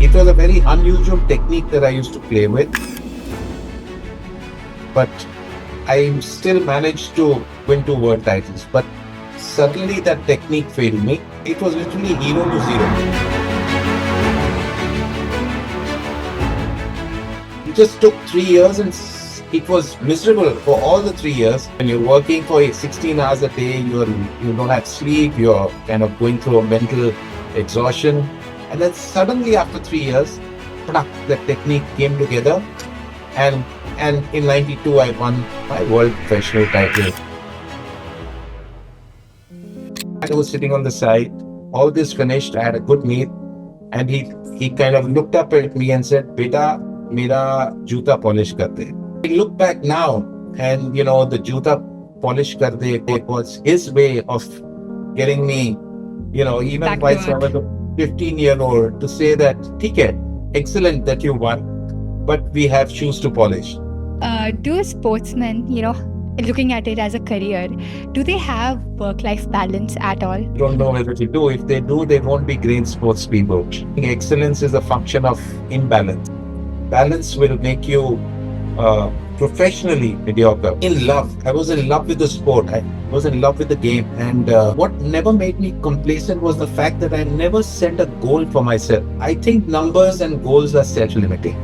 It was a very unusual technique that I used to play with, but I still managed to win 2 world titles. But suddenly that technique failed me. It was literally 0 to 0. It just took 3 years and it was miserable for all the 3 years. When you're working for 16 hours a day, you don't have sleep, you're kind of going through a mental exhaustion. And then suddenly after 3 years, that technique came together, and in '92 I won my world professional title. I was sitting on the side, all this finished, I had a good meal, and he kind of looked up at me and said, "Beta, mera juta polish kar de." I look back now, and the juta polish kar de was his way of getting me, even Back to while I earth. was a 15-year-old, to say that, "ठीक है, excellent that you won, but we have shoes to polish." Do sportsmen, looking at it as a career, do they have work-life balance at all? Don't know whether they do. If they do, they won't be great sports people. Excellence is a function of imbalance. Balance will make you professionally mediocre. In love. I was in love with the sport. I was in love with the game. And what never made me complacent was the fact that I never set a goal for myself. I think numbers and goals are self-limiting.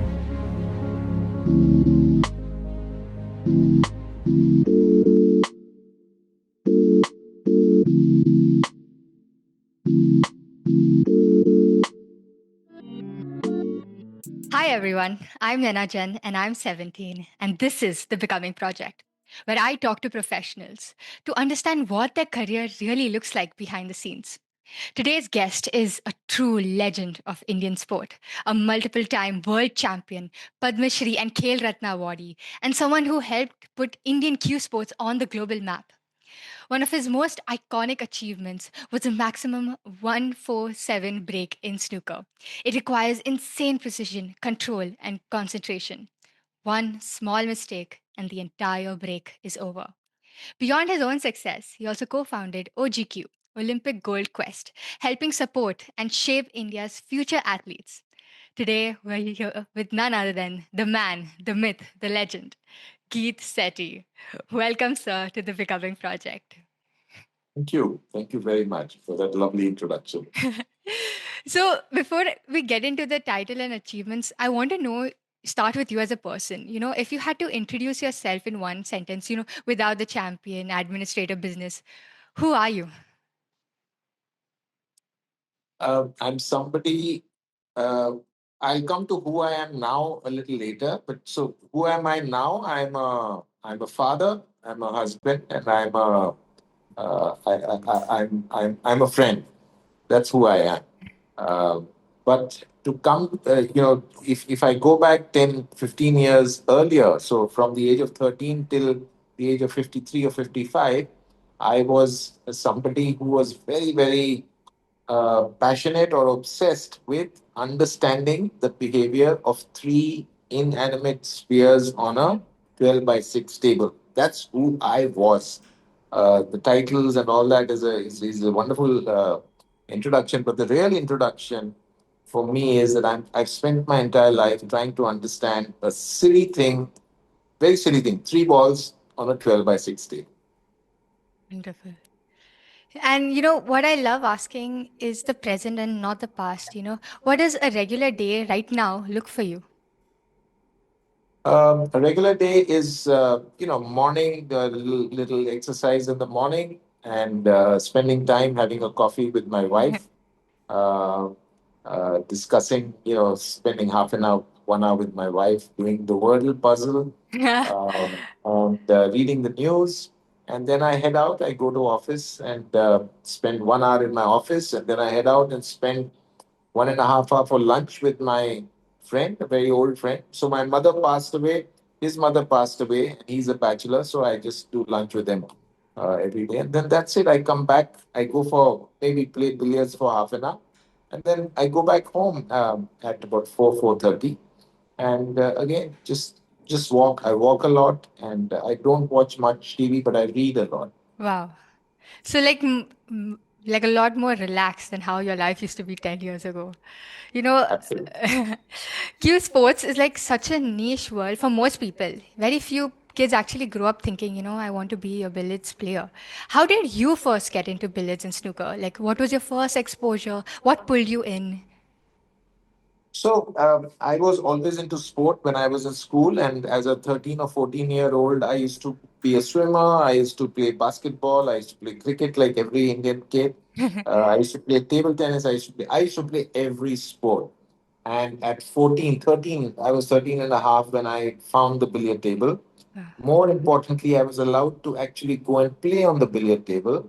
Hi everyone, I'm Naina Jen and I'm 17, and this is the Becoming Project, where I talk to professionals to understand what their career really looks like behind the scenes. Today's guest is a true legend of Indian sport, a multiple time world champion, Padma Shri and Khel Ratna awardee, and someone who helped put Indian cue sports on the global map. One of his most iconic achievements was a maximum 147 break in snooker. It requires insane precision, control, and concentration. One small mistake, and the entire break is over. Beyond his own success, he also co founded OGQ, Olympic Gold Quest, helping support and shape India's future athletes. Today, we're here with none other than the man, the myth, the legend, Geet Sethi. Welcome, sir, to the Becoming Project. Thank you. Thank you very much for that lovely introduction. So, before we get into the title and achievements, I want to know start with you as a person. If you had to introduce yourself in one sentence, without the champion, administrator, business, who are you? I'm somebody. Uh, I'll come to who I am now a little later. But so, who am I now? I'm a father. I'm a husband, and I'm a friend. That's who I am. Uh, but to come, if I go back 10, 15 years earlier, so from the age of 13 till the age of 53 or 55, I was somebody who was very, very passionate or obsessed with understanding the behavior of three inanimate spheres on a 12 by 6 table. That's who I was. The titles and all that is a wonderful introduction, but the real introduction for me is that I've spent my entire life trying to understand a silly thing, very silly thing, three balls on a 12 by 6 table. Wonderful. And what I love asking is the present and not the past. What does a regular day right now look for you? A regular day is, morning, little exercise in the morning, and spending time having a coffee with my wife, uh, discussing, spending half an hour, 1 hour with my wife doing the Wordle puzzle, and reading the news. And then I head out. I go to office and spend 1 hour in my office, and then I head out and spend 1.5 hour for lunch with my friend, a very old friend. So my mother passed away. His mother passed away, and he's a bachelor. So I just do lunch with him every day, and then that's it. I come back. I go for maybe play billiards for half an hour, and then I go back home at about 4:30, and again just walk. I walk a lot, and I don't watch much TV, but I read a lot. Wow. So, like, Like a lot more relaxed than how your life used to be 10 years ago. You know, Absolutely. Q sports is like such a niche world for most people. Very few kids actually grow up thinking, I want to be a billiards player. How did you first get into billiards and snooker? Like, what was your first exposure? What pulled you in? So I was always into sport when I was in school, and as a 13 or 14-year-old, I used to be a swimmer. I used to play basketball. I used to play cricket like every Indian kid. I used to play table tennis. I used to play every sport. And at 14, 13, I was 13 and a half when I found the billiard table. More importantly, I was allowed to actually go and play on the billiard table.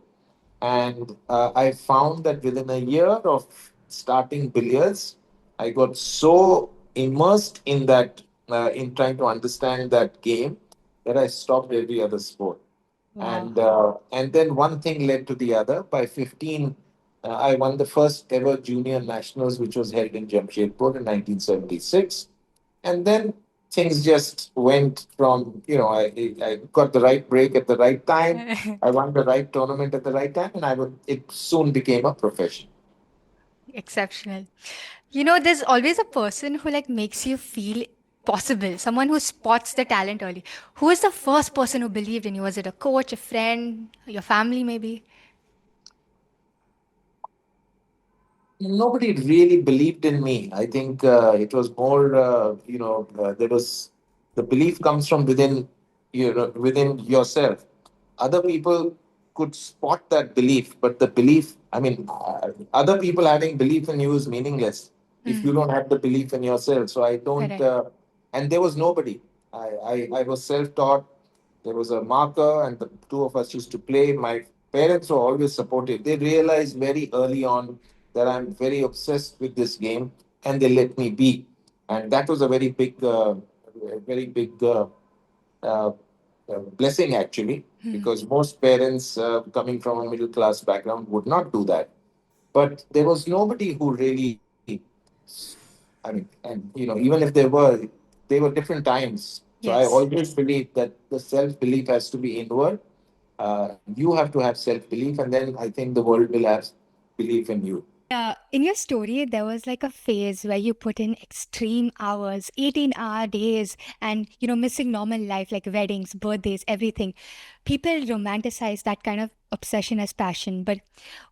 And I found that within a year of starting billiards, I got so immersed in that, in trying to understand that game, that I stopped every other sport. Wow. And then one thing led to the other. By 15, I won the first ever junior nationals, which was held in Jamshedpur in 1976. And then things just went from, I got the right break at the right time. I won the right tournament at the right time, and it soon became a profession. Exceptional. There's always a person who like makes you feel possible, someone who spots the talent early. Who is the first person who believed in you? Was it a coach, a friend, your family maybe? Nobody really believed in me. I think it was more, there was the belief comes from within, within yourself. Other people could spot that belief, but the belief, I mean, other people having belief in you is meaningless if Mm, you don't have the belief in yourself. So I don't, correct. and there was nobody. I was self taught. There was a marker, and the two of us used to play. My parents were always supportive. They realized very early on that I'm very obsessed with this game, and they let me be. And that was a very big uh, blessing, actually, because most parents coming from a middle class background would not do that. But there was nobody who really, I mean, and even if there were, they were different times. So I Yes. always believe that the self belief has to be inward. You have to have self belief, and then I think the world will have belief in you. In your story, there was like a phase where you put in extreme hours, 18-hour days, and missing normal life like weddings, birthdays, everything. People romanticize that kind of obsession as passion, but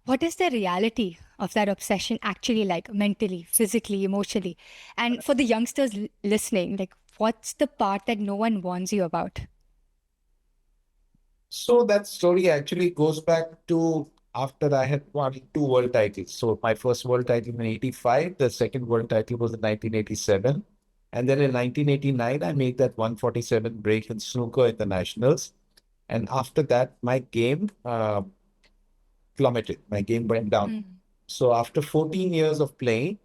what is the reality of that obsession actually like mentally, physically, emotionally? And for the youngsters listening, like what's the part that no one warns you about? So that story actually goes back to after I had won two world titles. So my first world title in 85, the second world title was in 1987. And then in 1989, I made that 147 break in snooker in the nationals. And after that, my game plummeted. My game went down. Mm. So after 14 years of playing,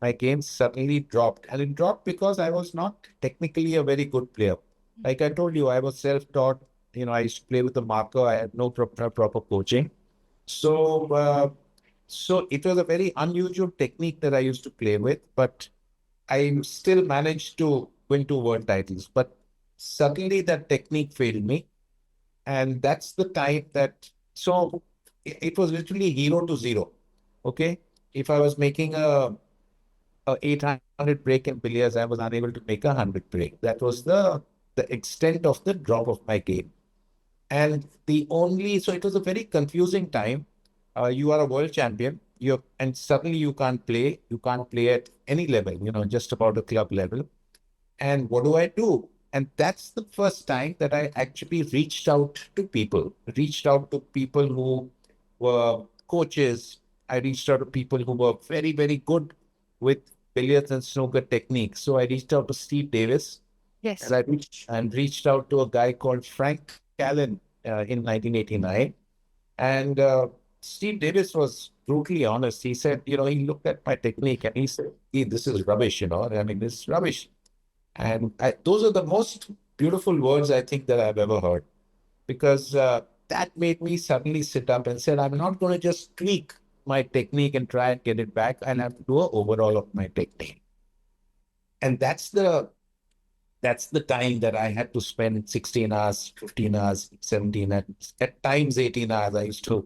my game suddenly dropped. And it dropped because I was not technically a very good player. Like I told you, I was self-taught. I used to play with a marker. I had no proper coaching. So, so it was a very unusual technique that I used to play with, but I still managed to win two world titles. But suddenly that technique failed me. And that's the time that, so it was literally 0 to 0. Okay. If I was making a 800 break in billiards, I was unable to make 100 break. That was the extent of the drop of my game. And so it was a very confusing time. You are a world champion, and suddenly you can't play. You can't play at any level, just about a club level. And what do I do? And that's the first time that I actually reached out to people who were coaches. I reached out to people who were very, very good with billiards and snooker techniques. So I reached out to Steve Davis, and Yes. I reached out to a guy called Frank Callan in 1989. And Steve Davis was brutally honest. He said, he looked at my technique and he said, "Hey, this is rubbish, I mean, this is rubbish." And those are the most beautiful words I think that I've ever heard, because that made me suddenly sit up and said, I'm not going to just tweak my technique and try and get it back. I'll have to do an overhaul of my technique. And that's the time that I had to spend 16 hours, 15 hours, 17, at times 18 hours. I used to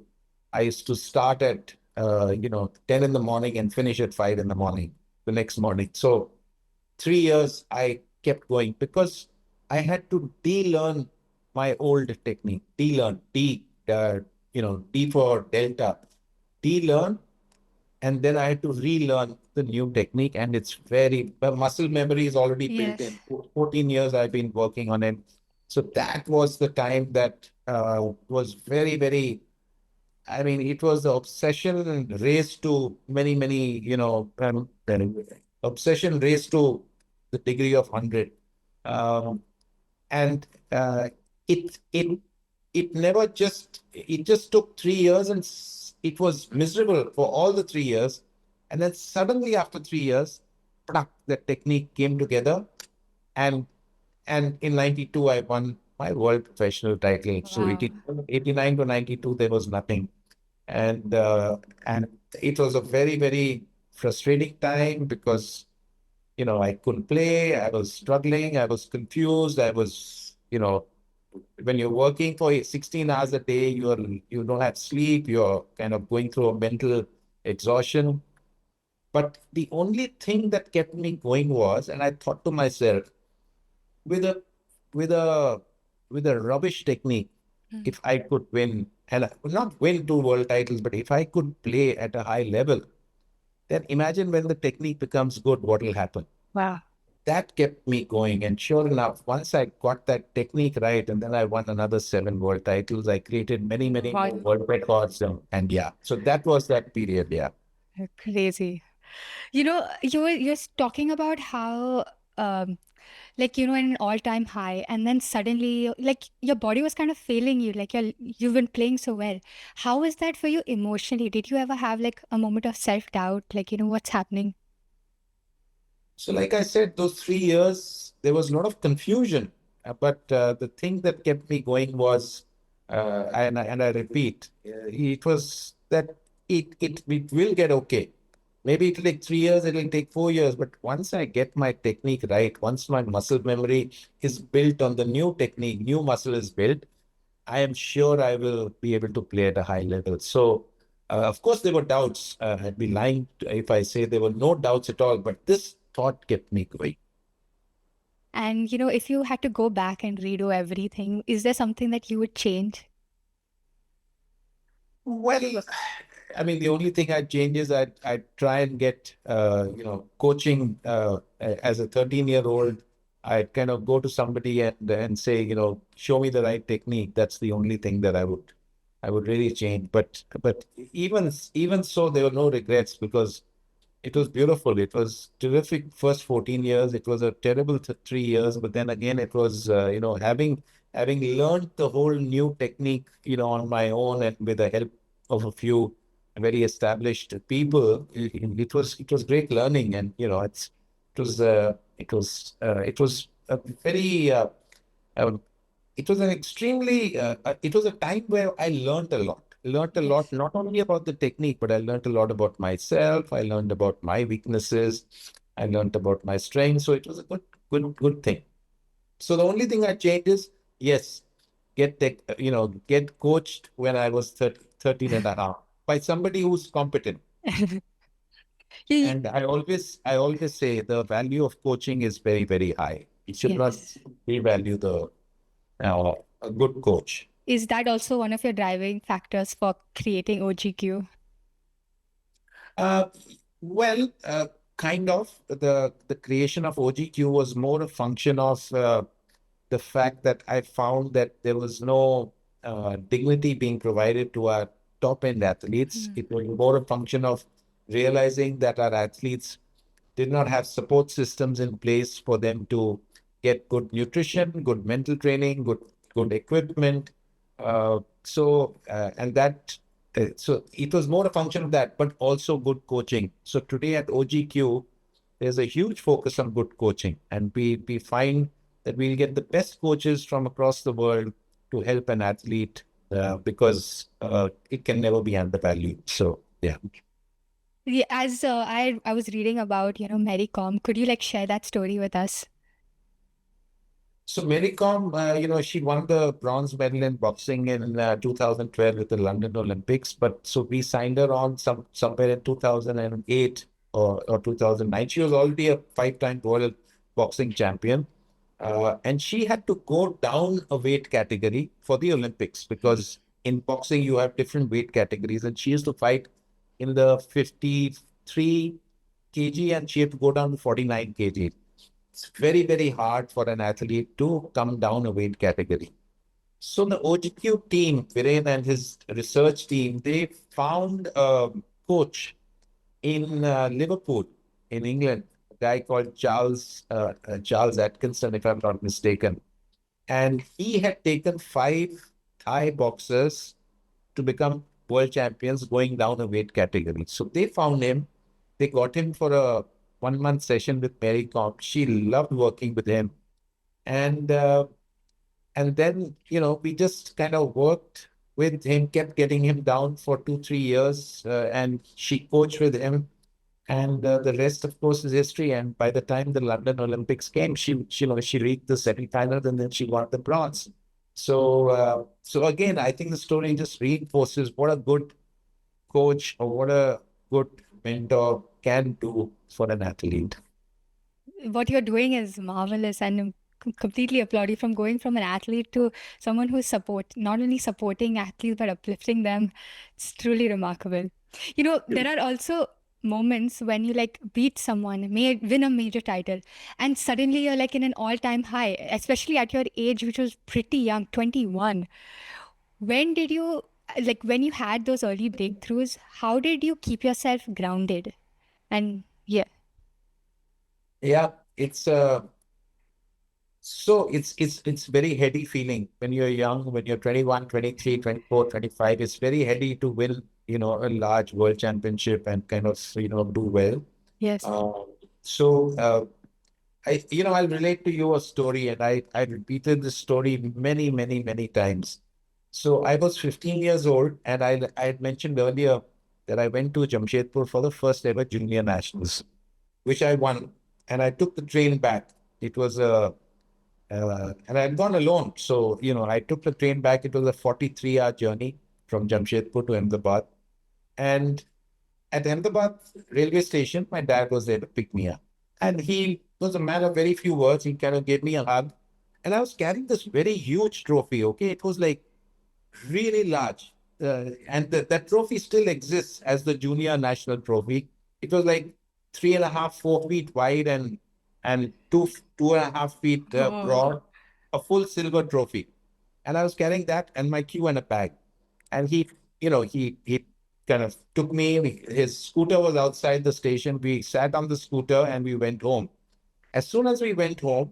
I used to start at 10 in the morning and finish at 5 in the morning the next morning. So 3 years I kept going because I had to de-learn my old technique, de-learn, D for Delta, de-learn, and then I had to relearn the new technique. And it's but muscle memory is already built in. Yes. 14 years I've been working on it. So that was the time that was very, very, I mean, it was the obsession raised to many, many, obsession raised to the degree of 100. Um, and it, it, it never it just took 3 years, and it was miserable for all the 3 years. And then suddenly after 3 years, the technique came together. And in 92, I won my world professional title. So Wow. 89 to 92, there was nothing. And and it was a very, very frustrating time because I couldn't play. I was struggling. I was confused. I was, when you're working for 16 hours a day, you don't have sleep. You're kind of going through a mental exhaustion. But the only thing that kept me going was, and I thought to myself, with a with a with a rubbish technique, Mm. if I could win, and not win two world titles, but if I could play at a high level, then imagine when the technique becomes good, what will happen? Wow. That kept me going. And sure enough, once I got that technique right, and then I won another 7 world titles, I created many, many Wow. more world records. And yeah, so that was that period. Yeah. Crazy. You're talking about how like in an all-time high, and then suddenly like your body was kind of failing you, like you've been playing so well. How is that for you emotionally? Did you ever have like a moment of self-doubt, like what's happening? So, like I said, those 3 years, there was a lot of confusion. But the thing that kept me going was, and I repeat, it was that it will get okay. Maybe it'll take 3 years, it'll take 4 years, but once I get my technique right, once my muscle memory is built on the new technique, new muscle is built, I am sure I will be able to play at a high level. So, of course, there were doubts. I'd be lying if I say there were no doubts at all, but this thought kept me going. And if you had to go back and redo everything, is there something that you would change? Well, I mean, the only thing I'd change is I'd try and get coaching as a 13-year-old. I'd kind of go to somebody and say, show me the right technique. That's the only thing that I would really change. But even so, there were no regrets because it was beautiful. It was terrific first 14 years. It was a terrible 3 years, but then again, it was, having learned the whole new technique, on my own and with the help of a few very established people. It was great learning. And, it was a very, uh, it was an extremely, it was a time where I learned a lot. Learned a lot, Yes. not only about the technique, but I learned a lot about myself. I learned about my weaknesses. I learned about my strengths. So it was a good thing. So the only thing I changed is, yes, get coached when I was 13 and a half by somebody who's competent. You- And I always say the value of coaching is very, very high. You should not yes. devalue a good coach. Is that also one of your driving factors for creating OGQ? Uh, well, kind of. The creation of OGQ was more a function of the fact that I found that there was no dignity being provided to our top end athletes. Mm. It was more a function of realizing that our athletes did not have support systems in place for them to get good nutrition, good mental training, good equipment. So it was more a function of that, but also good coaching. So today at OGQ, there's a huge focus on good coaching, and we find that we'll get the best coaches from across the world to help an athlete because it can never be undervalued. So yeah. Yeah, as I was reading about Mary Com, could you like share that story with us? So Mary Kom, she won the bronze medal in boxing in 2012 with the London Olympics. But so we signed her on somewhere in 2008 or 2009. She was already a five-time world boxing champion. And she had to go down a weight category for the Olympics because in boxing you have different weight categories. And she used to fight in the 53 kg and she had to go down to 49 kg. It's very, very hard for an athlete to come down a weight category. So the OGQ team, Viren and his research team, they found a coach in Liverpool, in England, a guy called Charles Atkinson, if I'm not mistaken. And he had taken five Thai boxers to become world champions going down a weight category. So they found him. They got him for a 1 month session with Mary Kom. She loved working with him. And and then, we just kind of worked with him, kept getting him down for 2, 3 years, and she coached with him. And the rest, of course, is history. And by the time the London Olympics came, she reached the semifinal and then she got the bronze. So again, I think the story just reinforces what a good coach or what a good mentor can do for an athlete. What you're doing is marvelous, and completely applaud you, from going from an athlete to someone who's not only supporting athletes but uplifting them. It's truly remarkable. There are also moments when you like beat someone, may win a major title, and suddenly you're like in an all-time high, especially at your age, which was pretty young, 21. When did you, like, when you had those early breakthroughs, how did you keep yourself grounded? And yeah. Yeah, it's very heady feeling when you're young, when you're 21, 23, 24, 25. It's very heady to win, a large world championship and kind of, do well. Yes. Uh, so I'll relate to you a story, and I repeated this story many, many, many times. So I was 15 years old, and I had mentioned earlier that I went to Jamshedpur for the first ever junior nationals, which I won, and I took the train back. It was and I had gone alone. So, I took the train back. It was a 43-hour journey from Jamshedpur to Ahmedabad. And at Ahmedabad railway station, my dad was there to pick me up. And he was a man of very few words. He kind of gave me a hug. And I was carrying this very huge trophy, okay? It was like really large. And that trophy still exists as the junior national trophy. It was like 3.5, 4 feet wide and 2.5 feet Oh. broad, a full silver trophy. And I was carrying that and my cue and a bag. And he kind of took me. His scooter was outside the station. We sat on the scooter and we went home. As soon as we went home,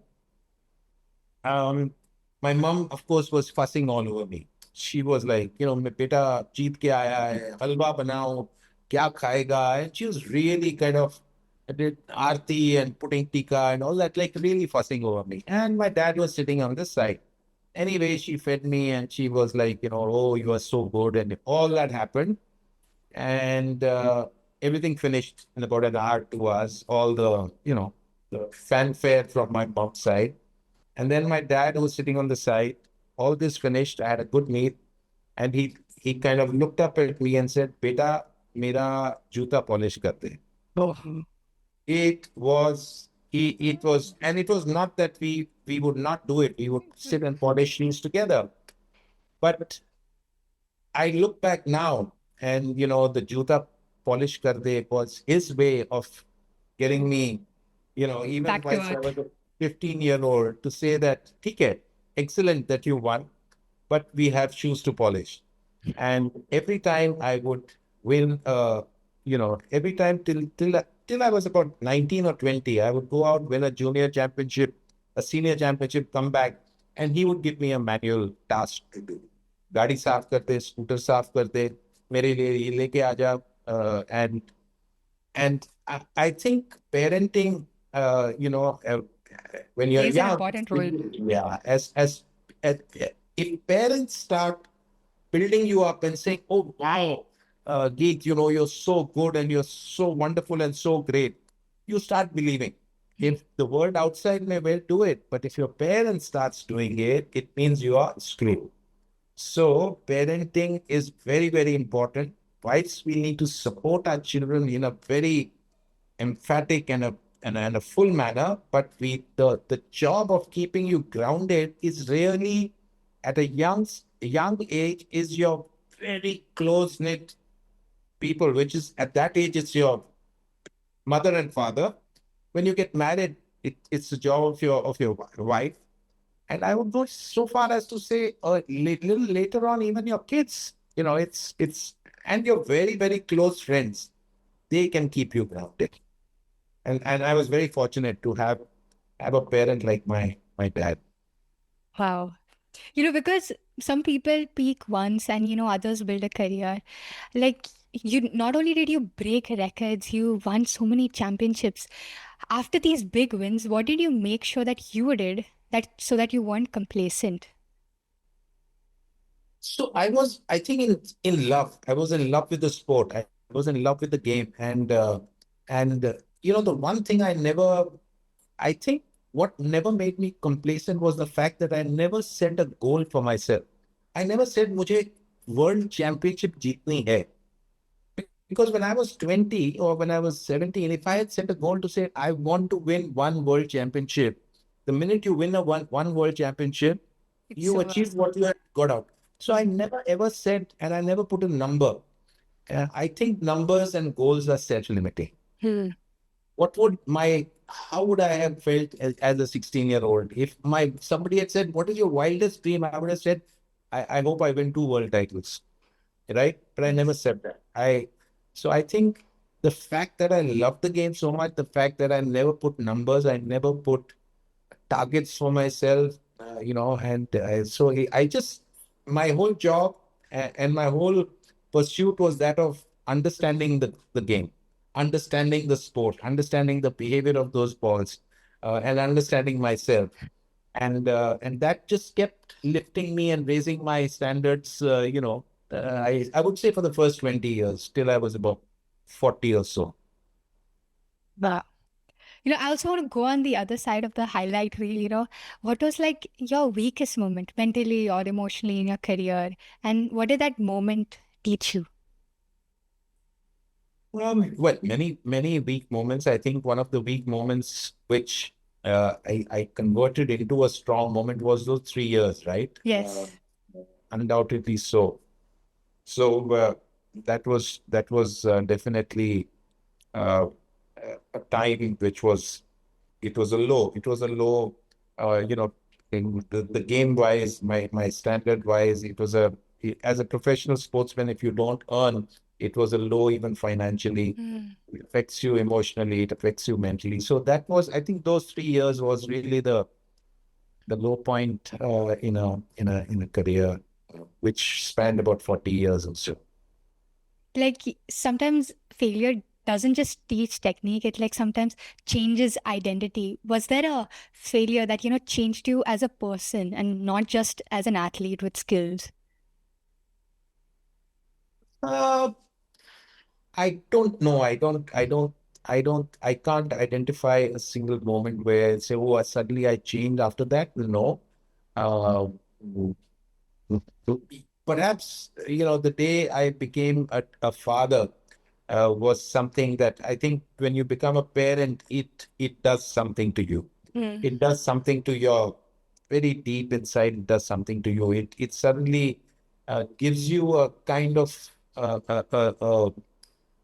um, my mom, of course, was fussing all over me. She was like, "मैं बेटा जीत के आया है, हलवा बनाओ, क्या खाएगा?" And she was really kind of did aarti and putting tika and all that, like really fussing over me. And my dad was sitting on the side. Anyway, she fed me and she was like, "Oh, you are so good." And all that happened. And everything finished in about an hour, 2 hours, all the fanfare from my mom's side. And then my dad, who was sitting on the side, all this finished. I had a good meal. And he kind of looked up at me and said, "Beta, mera juta polish kar de." Oh. And it was not that we would not do it. We would sit and polish these together. But I look back now and, the Juta polish karde was his way of getting me, even Back to whilst I earth. was a 15-year-old, to say that, "Okay, excellent that you won, but we have shoes to polish." And every time I would win, every time till I was about 19 or 20, I would go out, win a junior championship, a senior championship, come back, and he would give me a manual task to do. गाड़ी साफ कर दे, scooter साफ कर दे, मेरे लिए ये लेके आ जा. And I think parenting, when you're Plays an young, important role. yeah, as if parents start building you up and saying, "Oh wow, Geet, you're so good and you're so wonderful and so great," you start believing. If the world outside may well do it, but if your parent starts doing it, it means you are screwed. So parenting is very, very important. Whilst we need to support our children in a very emphatic and a full manner, but the job of keeping you grounded is really at a young age is your very close knit people, which is at that age it's your mother and father. When you get married, it's the job of your wife. And I would go so far as to say a little later on, even your kids, it's and your very, very close friends, they can keep you grounded. And I was very fortunate to have a parent like my dad. Wow. Because some people peak once and, others build a career. Like, you not only did you break records, you won so many championships. After these big wins, what did you make sure that you did that so that you weren't complacent? So I think, in love. I was in love with the sport. I was in love with the game. And the one thing I think what never made me complacent was the fact that I never set a goal for myself. I never said मुझे world championship जीतनी है. Because when I was 20 or when I was 17, if I had set a goal to say, I want to win one world championship, the minute you win one world championship, It's you over. achieve what you had got out. So I never ever said, and I never put a number. I think numbers and goals are self-limiting. Hmm. How would I have felt as a 16-year-old if somebody had said, what is your wildest dream? I would have said, I hope I win two world titles, right? But I never Yes. said that. So I think the fact that I love the game so much, the fact that I never put numbers, I never put targets for myself, and so I just, my whole job and my whole pursuit was that of understanding the game, understanding the sport, understanding the behavior of those balls, and understanding myself. And that just kept lifting me and raising my standards, I would say for the first 20 years, till I was about 40 or so. Wow. I also want to go on the other side of the highlight reel. What was like your weakest moment mentally or emotionally in your career? And what did that moment teach you? Well, many weak moments. I think one of the weak moments which I converted into a strong moment was those 3 years, right? Yes. Undoubtedly so. So that was definitely uh, a time which was, it was a low. It was a low, in the game wise, my standard wise, it was as a professional sportsman, if you don't earn, it was a low even financially. Mm. It affects you emotionally, it affects you mentally. So that was, I think those 3 years was really the low point in a career which spanned about 40 years or so. Like sometimes failure doesn't just teach technique, it like sometimes changes identity. Was there a failure that, changed you as a person and not just as an athlete with skills? Uh, I don't know. I can't identify a single moment where I say, oh, suddenly I changed after that. No. Uh, Perhaps, the day I became a father was something that I think when you become a parent, it does something to you. Mm. It does something to your very deep inside. It does something to you. It suddenly gives you a kind of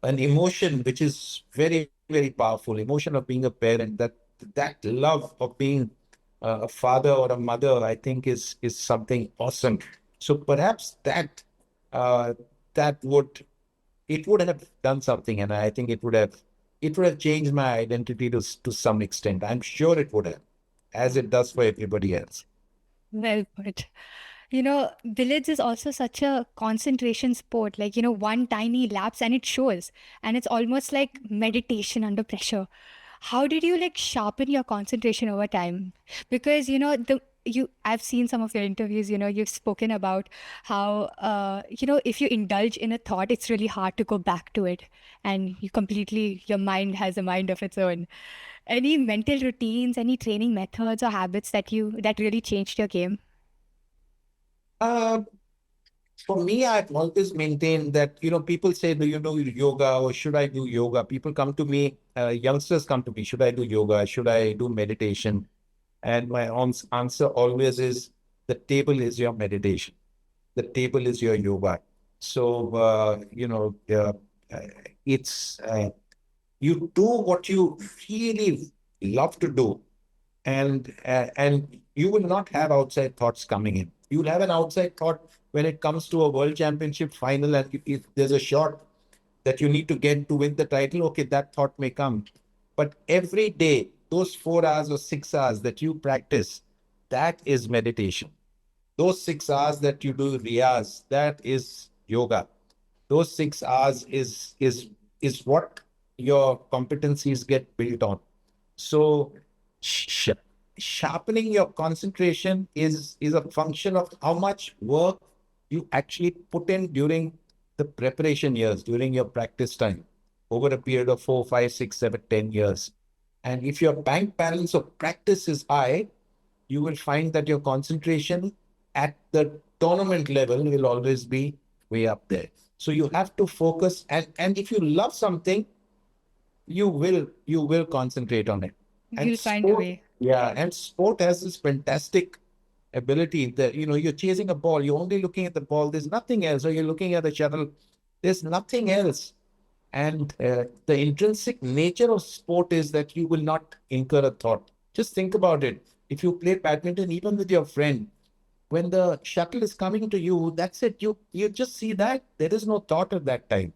an emotion which is very, very powerful. Emotion of being a parent. That love of being a father or a mother, I think is something awesome. So perhaps uh, that would have done something, and I think it would have changed my identity to some extent. I'm sure it would have, as it does for everybody else. Well put. Billiards is also such a concentration sport. Like, one tiny lapse and it shows. And it's almost like meditation under pressure. How did you like sharpen your concentration over time? Because, I've seen some of your interviews, you've spoken about how, if you indulge in a thought, it's really hard to go back to it. And your mind has a mind of its own. Any mental routines, any training methods or habits that really changed your game? Uh, for me, I've always maintained that, people say, do you do yoga or should I do yoga? People come to me, youngsters come to me, should I do yoga? Should I do meditation? And my answer always is the table is your meditation. The table is your yoga. So, uh, it's, you do what you really love to do, and you will not have outside thoughts coming in. You'll have an outside thought when it comes to a world championship final, and if there's a shot that you need to get to win the title, okay, that thought may come. But every day, those 4 hours or 6 hours that you practice, that is meditation. Those 6 hours that you do riyaz, that is yoga. Those 6 hours is what your competencies get built on. So sh- sharpening your concentration is a function of how much work you actually put in during the preparation years, during your practice time, over a period of 4, 5, 6, 7, 10 years. And if your bank balance of practice is high, you will find that your concentration at the tournament level will always be way up there. So you have to focus, and if you love something, you will concentrate on it. And You'll find a sport, way. yeah, and sport has this fantastic ability that you're chasing a ball, you're only looking at the ball, there's nothing else, or you're looking at a shuttle, there's nothing else. And the intrinsic nature of sport is that you will not incur a thought. Just think about it. If you play badminton, even with your friend, when the shuttle is coming to you, that's it. You just see that there is no thought at that time.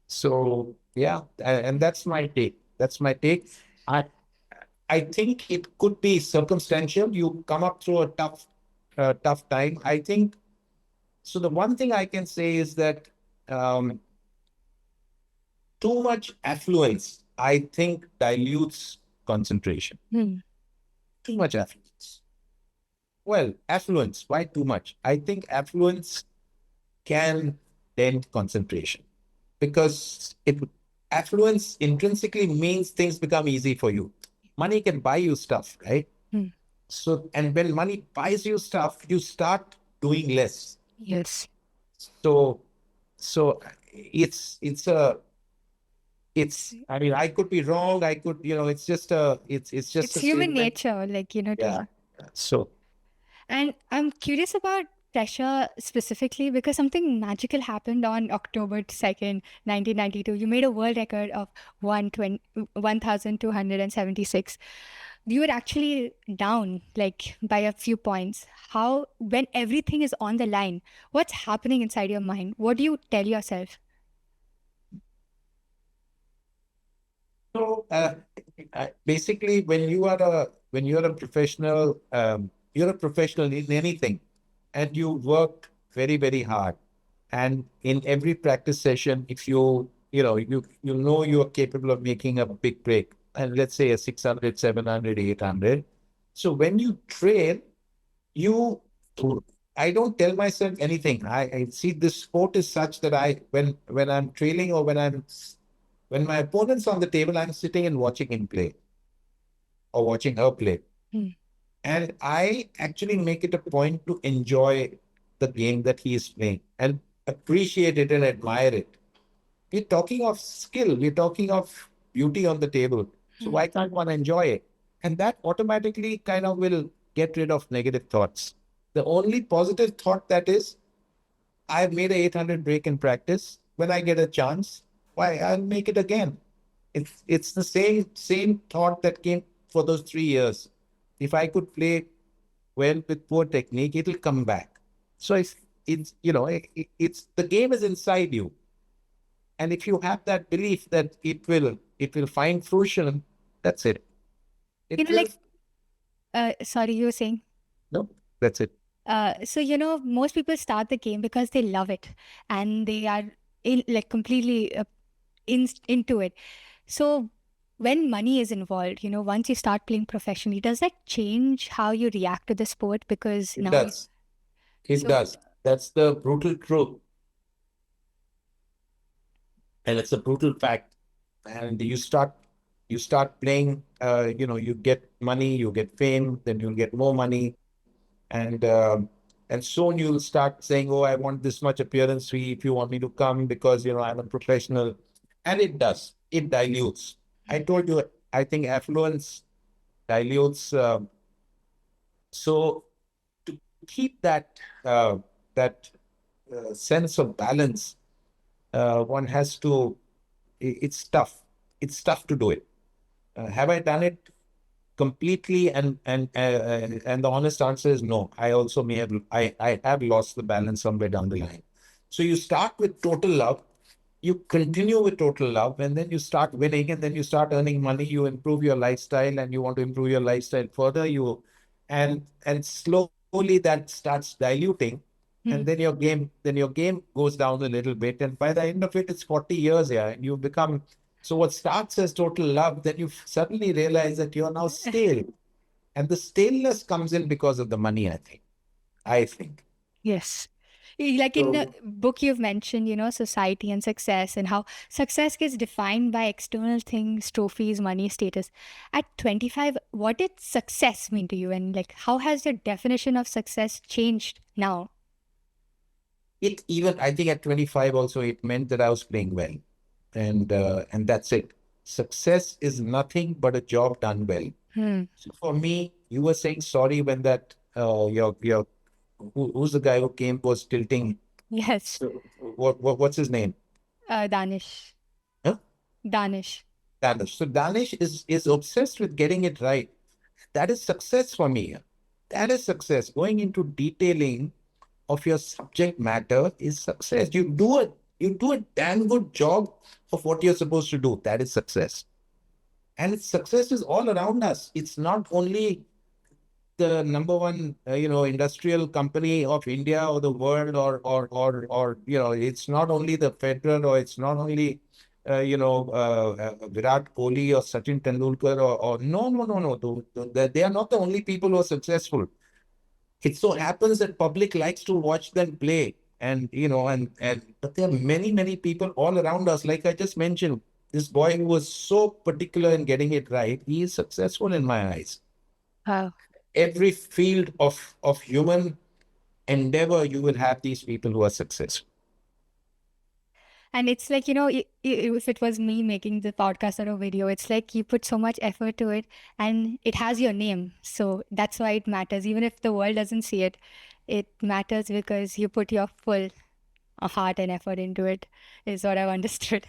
So yeah, and that's my take. That's my take. I I think it could be circumstantial. You come up through a tough time. I think so. The one thing I can say is that um, too much affluence, I think, dilutes concentration. Hmm. Too much affluence. Well, affluence. Why too much? I think affluence can dent concentration because affluence intrinsically means things become easy for you. Money can buy you stuff, right? Hmm. So, and when money buys you stuff, you start doing less. Yes. So, so it's. I mean, I could be wrong. I could, it's just It's a human statement. nature, Yeah. to. So, And I'm curious about pressure specifically because something magical happened on October 2nd, 1992. You made a world record of 120 1,276. You were actually down like by a few points. How, when everything is on the line, what's happening inside your mind? What do you tell yourself? so basically, when you're a professional, you're a professional in anything, and you work very very hard. And in every practice session, if you know you are capable of making a big break, and let's say a 600, 700, 800. So when you train, you I don't tell myself anything. I see this sport is such that when I'm trailing or when my opponent's on the table, I'm sitting and watching him play or watching her play. Hmm. And I actually make it a point to enjoy the game that he is playing and appreciate it and admire it. We're talking of skill, we're talking of beauty on the table. So Hmm. why can't one enjoy it? And that automatically kind of will get rid of negative thoughts. The only positive thought that is, I've made a 800 break in practice. When I get a chance, why I'll make it again. It's the same thought that came for those 3 years. If I could play well with poor technique, it'll come back. So it's the game is inside you, and if you have that belief that it will find fruition, that's it. You It know, will. like, sorry, you were saying. No, that's it. So most people start the game because they love it and they are like completely into it. So when money is involved, once you start playing professionally, does that change how you react to the sport? Because It now, does. It so does. That's the brutal truth, and it's a brutal fact. And you start. You start playing, you get money, you get fame, then you'll get more money, and soon you'll start saying, "Oh, I want this much appearance fee if you want me to come because I'm a professional," and it does. It dilutes. I told you. I think affluence dilutes. So to keep that sense of balance, one has to. It's tough. It's tough to do it. Have I done it completely? And the honest answer is no. I also may have. I have lost the balance somewhere down the line. So you start with total love, you continue with total love, and then you start winning, and then you start earning money, you improve your lifestyle, and you want to improve your lifestyle further, and slowly that starts diluting, and Hmm. then your game goes down a little bit, and by the end of it, it's 40 years, yeah, and you become, so what starts as total love, then you suddenly realize that you're now stale, and the staleness comes in because of the money, I think. Yes. Like in the So book, you've mentioned, society and success, and how success gets defined by external things, trophies, money, status. At 25, what did success mean to you? And like, how has your definition of success changed now? it even, I think at 25 also, it meant that I was playing well. And that's it. Success is nothing but a job done well. Hmm. So for me, you were saying sorry when that your who's the guy who came was tilting. Yes. So what's his name? Danish. Huh? Danish. Danish. So Danish is obsessed with getting it right. That is success for me. That is success. Going into detailing of your subject matter is success. You do a damn good job of what you're supposed to do. That is success. And its success is all around us. It's not only the number one, industrial company of India or the world, or it's not only the Federer, or it's not only, Virat Kohli or Sachin Tendulkar, or no, no, no, no. They are not the only people who are successful. It so happens that public likes to watch them play, and but there are many, many people all around us. Like I just mentioned, this boy who was so particular in getting it right, he is successful in my eyes. Wow. Every field of human endeavor, you will have these people who are successful. And it's like, if it was me making the podcast or a video, it's like you put so much effort to it and it has your name. So that's why it matters. Even if the world doesn't see it, it matters because you put your full heart and effort into it, is what I've understood.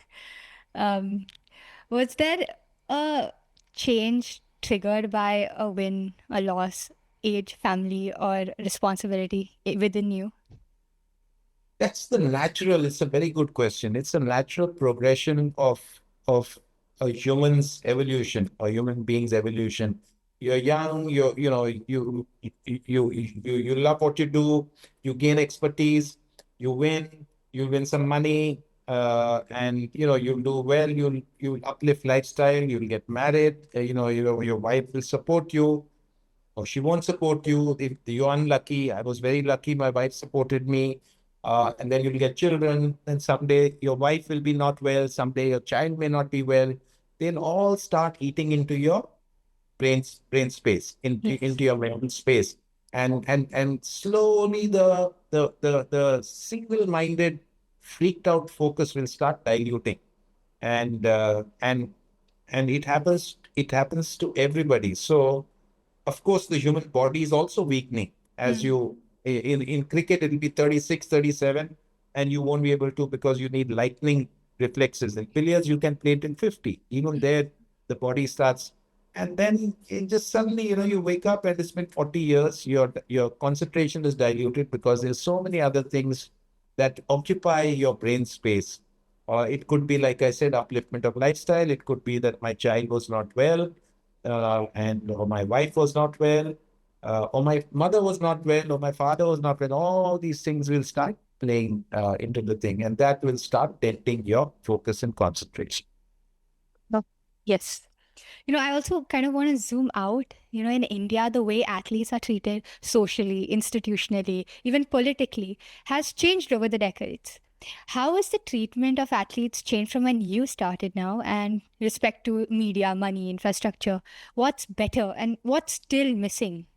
Um, was there a change triggered by a win, a loss, age, family, or responsibility within you? That's the natural. It's a very good question. It's a natural progression of a human's evolution, or human being's evolution. You're young. You love what you do. You gain expertise. You win. You win some money, and you'll do well. You'll uplift lifestyle. You'll get married. Your wife will support you, or she won't support you. If you're unlucky, I was very lucky. My wife supported me. And then you'll get children. Then someday your wife will be not well. Someday your child may not be well. They'll all start eating into your brain space, Yes. into your mental space. And slowly the single-minded, freaked out focus will start diluting. And and it happens to everybody. So of course, the human body is also weakening. As Hmm. you in cricket, it'll be 36, 37, and you won't be able to, because you need lightning reflexes. In billiards, you can play it in 50. Even there, the body starts, and then it just suddenly, you wake up and it's been 40 years. Your concentration is diluted because there's so many other things that occupy your brain space. It could be, like I said, upliftment of lifestyle. It could be that my child was not well, and or my wife was not well, or my mother was not well, or my father was not well. All these things will start playing into the thing, and that will start denting your focus and concentration. Oh, yes. I also kind of want to zoom out. In India, the way athletes are treated socially, institutionally, even politically has changed over the decades. How has the treatment of athletes changed from when you started now and respect to media, money, infrastructure? What's better and what's still missing?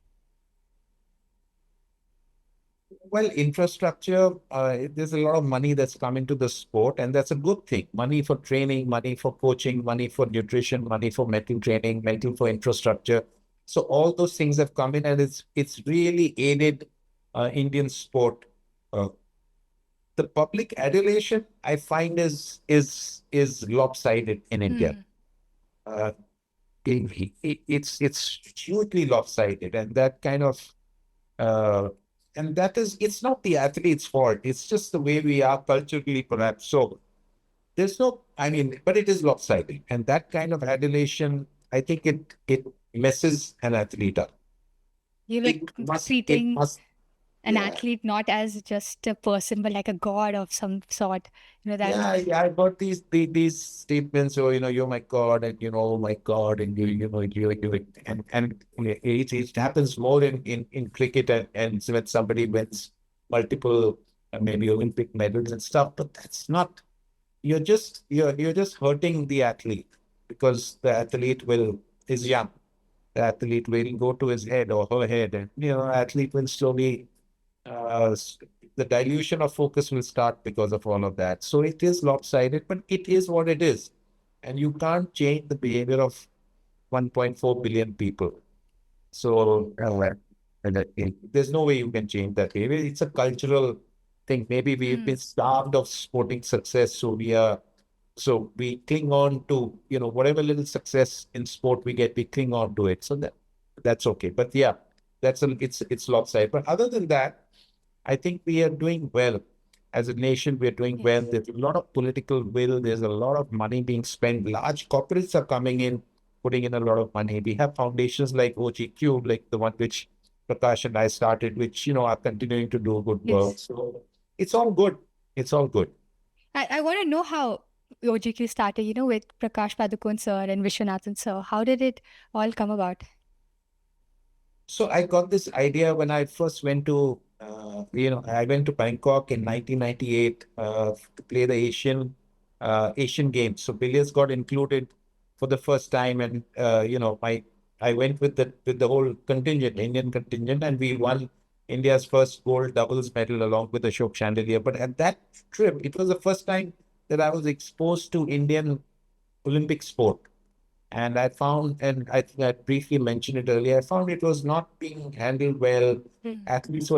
Well, infrastructure, there's a lot of money that's come into the sport, and that's a good thing. Money for training, money for coaching, money for nutrition, money for mental training, mental for infrastructure. So all those things have come in, and it's really aided Indian sport. Uh, the public adulation, I find, is lopsided in India. Mm, Uh, it's hugely lopsided, and that kind of uh, and that is, it's not the athlete's fault. It's just the way we are culturally, perhaps. So there's no, I mean, but it is lopsided. And that kind of adulation, I think it messes an athlete up. you It like must, it treating must, an yeah. athlete not as just a person, but like a god of some sort. That. Yeah, I got these statements. Oh, you're my God, and oh my God, and and it happens more in cricket, and so when somebody wins multiple maybe Olympic medals and stuff. But that's not. You're just hurting the athlete, because the athlete is young. The athlete will go to his head or her head, and athlete will slowly uh, the dilution of focus will start because of all of that. So it is lopsided, but it is what it is. And you can't change the behavior of 1.4 billion people. So there's no way you can change that behavior. It's a cultural thing. Maybe we've been Mm, starved of sporting success. So we cling on to, whatever little success in sport we get, we cling on to it. So that's okay. But yeah, it's lopsided. But other than that, I think we are doing well. As a nation, we are doing well. yes. There's a lot of political will. There's a lot of money being spent. Large corporates are coming in, putting in a lot of money. We have foundations like OGQ, like the one which Prakash and I started, which, are continuing to do good work. Yes. So it's all good. It's all good. I want to know how OGQ started, with Prakash Padukone sir and Vishwanathan sir. How did it all come about? So I got this idea when I first went I went to Bangkok in 1998 to play the Asian Games. So billiards got included for the first time, and I went with the whole contingent, Indian contingent, and we won India's first gold doubles medal along with Ashok Chandelier. But at that trip, it was the first time that I was exposed to Indian Olympic sport. And I found, and I think I briefly mentioned it earlier, I found it was not being handled well. Mm, Athletes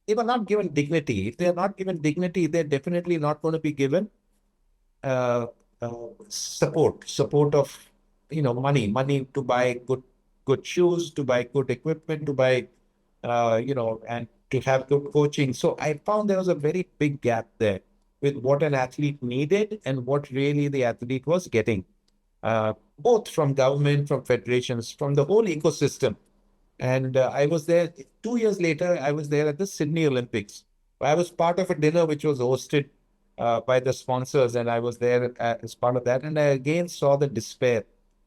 they were not given dignity. If they're not given dignity, they're definitely not going to be given uh, support of, money to buy good shoes, to buy good equipment, to buy, and to have good coaching. So I found there was a very big gap there with what an athlete needed and what really the athlete was getting, both from government, from federations, from the whole ecosystem. And I was there 2 years later. I was there at the Sydney Olympics. I was part of a dinner which was hosted by the sponsors, and I was there as part of that. And I again saw the despair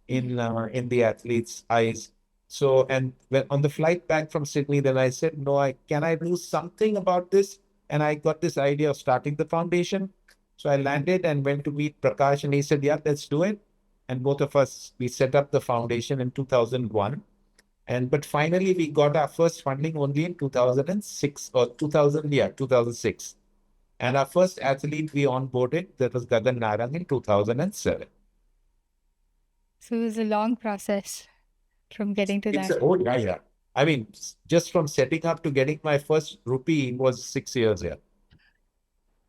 mm. in the athletes' eyes. So, and when on the flight back from Sydney, then I said, "No, can I do something about this?" And I got this idea of starting the foundation. So I landed and went to meet Prakash, and he said, "Yeah, let's do it." And both of us, we set up the foundation in 2001. But finally we got our first funding only in 2006 or 2000, yeah, 2006. And our first athlete we onboarded, that was Gagan Narang, in 2007. So it was a long process from getting to It's that. a, oh, yeah, yeah. I mean, just from setting up to getting my first rupee was 6 years, yeah.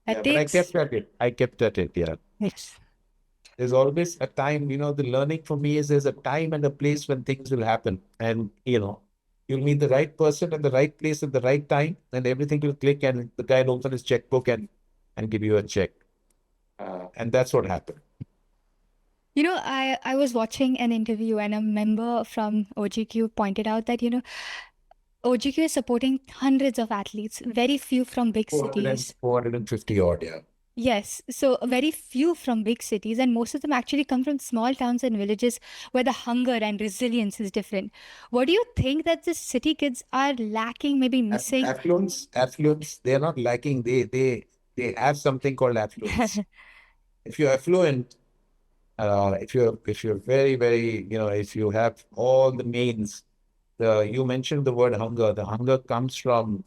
That Yeah, but I takes, kept at it. I kept at it, yeah. yes. There's always a time, the learning for me is there's a time and a place when things will happen. And, you'll meet the right person at the right place at the right time, and everything will click, and the guy will open his checkbook and give you a check. And that's what happened. I was watching an interview and a member from OGQ pointed out that, OGQ is supporting hundreds of athletes, very few from big 400 and cities. 450 odd, yeah. Yes, so very few from big cities, and most of them actually come from small towns and villages where the hunger and resilience is different. What do you think that the city kids are lacking, maybe missing? Affluence, they're not lacking. they have something called affluence. If you're affluent, if you're very, very, if you have all the means, you mentioned the word hunger. The hunger comes from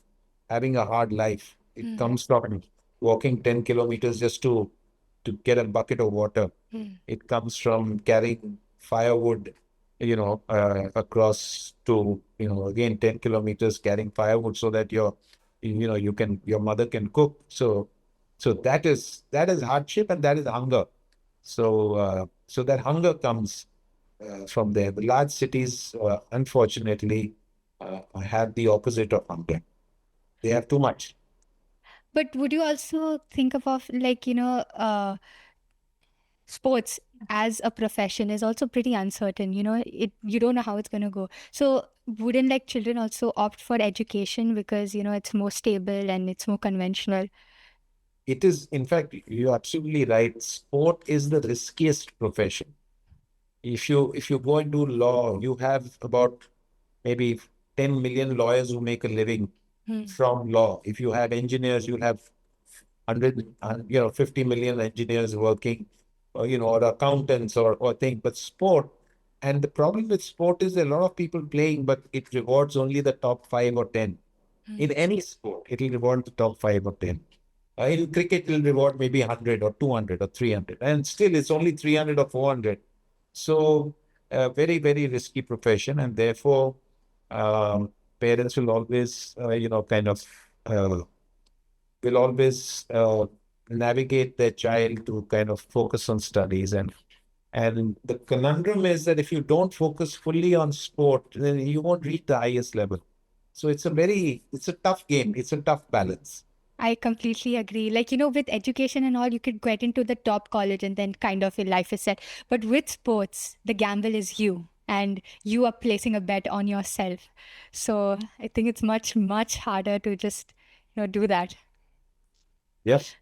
having a hard life. It Hmm. comes from walking 10 kilometers just to get a bucket of water. Hmm. It comes from carrying firewood, across to, again, 10 kilometers carrying firewood so that your mother can cook. So that is hardship and that is hunger. So that hunger comes from there. The large cities, unfortunately, have the opposite of hunger. They have too much. But would you also think of like, sports as a profession is also pretty uncertain. You don't know how it's going to go. So wouldn't like children also opt for education because it's more stable and it's more conventional? It is, in fact, you're absolutely right. Sport is the riskiest profession. If you go and do law, you have about maybe 10 million lawyers who make a living Hmm. from law. If you have engineers, you'll have 50 million engineers working, or accountants or thing. But sport, and the problem with sport is there are a lot of people playing, but it rewards only the top 5 or 10. Hmm. In any sport, it will reward the top 5 or 10. In cricket, it will reward maybe 100 or 200 or 300. And still, it's only 300 or 400. So, very, very risky profession. And therefore, um, parents will always, kind of, will always navigate their child to kind of focus on studies. And the conundrum is that if you don't focus fully on sport, then you won't reach the highest level. So it's a tough game. It's a tough balance. I completely agree. Like, with education and all, you could get into the top college and then kind of your life is set. But with sports, the gamble is you, and you are placing a bet on yourself. So I think it's much, much harder to just, do that. Yes.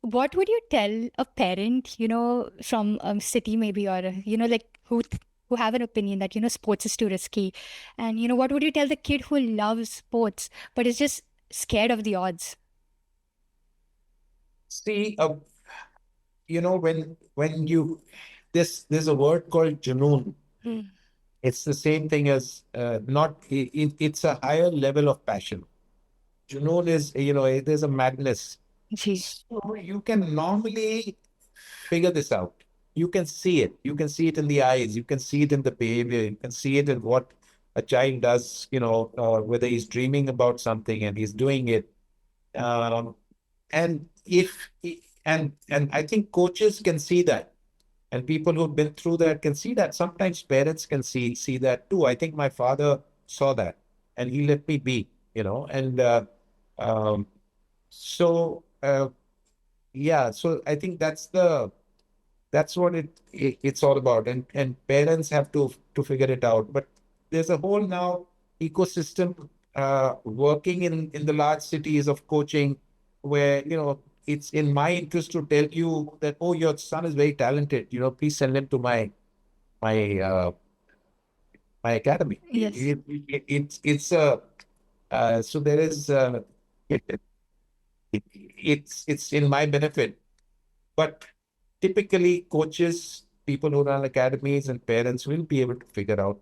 What would you tell a parent, from a city maybe, or, like who have an opinion that, sports is too risky? And, what would you tell the kid who loves sports, but is just scared of the odds? See, when you there's a word called junoon. Hmm. It's the same thing as not. It's a higher level of passion. Junoon is, there's a madness. Gee. So you can normally figure this out. You can see it. You can see it in the eyes. You can see it in the behavior. You can see it in what a child does, whether he's dreaming about something and he's doing it. Um, and if and I think coaches can see that, and people who've been through that can see that. Sometimes parents can see that too. I think my father saw that, and he let me be, and um, so yeah. So I think that's what it's all about, and parents have to figure it out. But there's a whole now ecosystem working in the large cities of coaching, where it's in my interest to tell you that, oh, your son is very talented, please send him to my my academy. Yes. It's so there is it, it's in my benefit. But typically, coaches, people who run academies, and parents will be able to figure out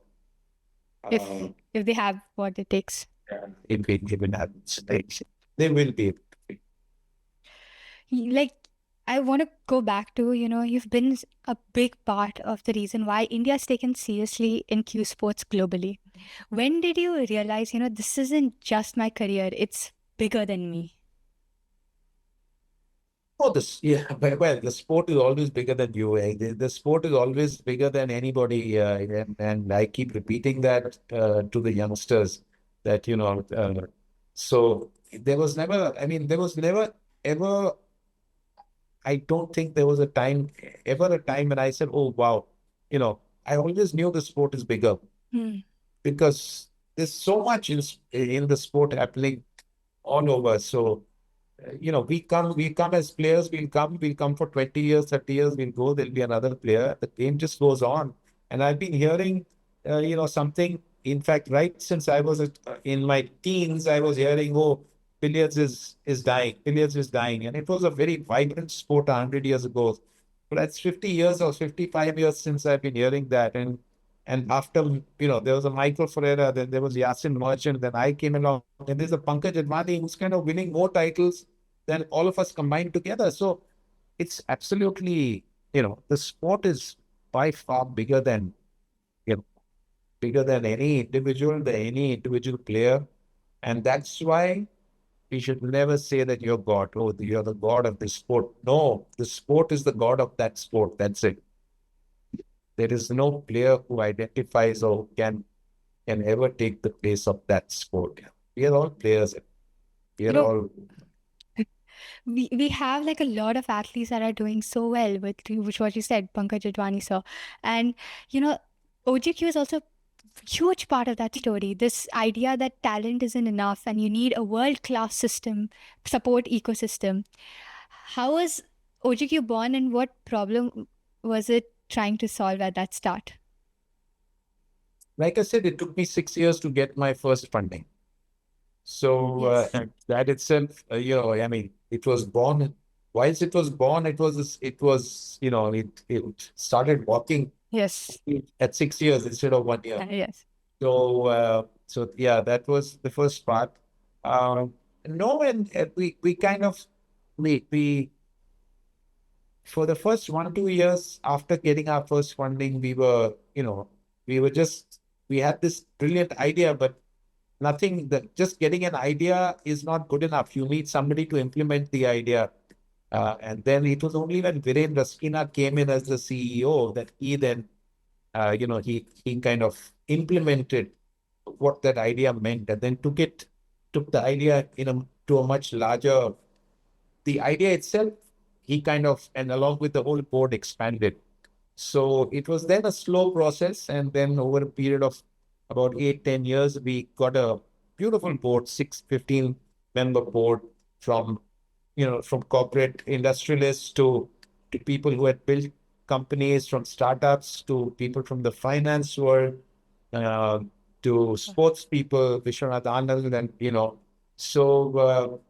uh, If they have what it takes. if it given happens. They will be able to. Like, I want to go back to, you've been a big part of the reason why India is taken seriously in Q sports globally. When did you realize, this isn't just my career, it's bigger than me? Oh, yeah, well, the sport is always bigger than you. The sport is always bigger than anybody, and I keep repeating that to the youngsters that so there was never. I mean, there was never ever. I don't think there was ever a time when I said, "Oh, wow," I always knew the sport is bigger Hmm. because there's so much in the sport happening all over. So we come as players, we'll come for 20 years, 30 years, we'll go, there'll be another player. The game just goes on. And I've been hearing, something, in fact, right since I was in my teens, I was hearing, oh, billiards is dying. Billiards is dying. And it was a very vibrant sport 100 years ago. But that's 50 years or 55 years since I've been hearing that. And after, there was a Michael Ferreira, then there was Yasin Merchant, then I came along, and there's a Pankaj Advani who's kind of winning more titles than all of us combined together. So it's absolutely, the sport is by far you know, bigger than any individual player. And that's why we should never say that you're God. Oh, you're the God of this sport. No, the sport is the God of that sport. That's it. There is no player who identifies or can ever take the place of that sport. We are all players. We You are know, all we have like a lot of athletes that are doing so well with which what you said, Pankaj Advani sir. And you know, OGQ is also a huge part of that story. This idea that talent isn't enough and you need a world-class system, support ecosystem. How was OGQ born and what problem was it trying to solve at that start? like I said, it took me 6 years to get my first funding. So Yes. that itself, I mean, it was born. Whilst it was born, it started walking Yes. at 6 years instead of 1 year. Yes. So yeah, that was the first part. Um, no, and we kind of we for the first 1 2 years after getting our first funding, we were just we had this brilliant idea, but nothing that just getting an idea is not good enough. You need somebody to implement the idea. And then it was only when Viren Raskina came in as the CEO that he then, he kind of implemented what that idea meant, and then took the idea to a much larger. The idea itself, he kind of, and along with the whole board, expanded. So it was then a slow process, and then over a period of about 8 10 years, we got a beautiful board, 15 member board from from corporate industrialists to people who had built companies, from startups to people from the finance world, uh, to sports people, Vishwanath Anand, and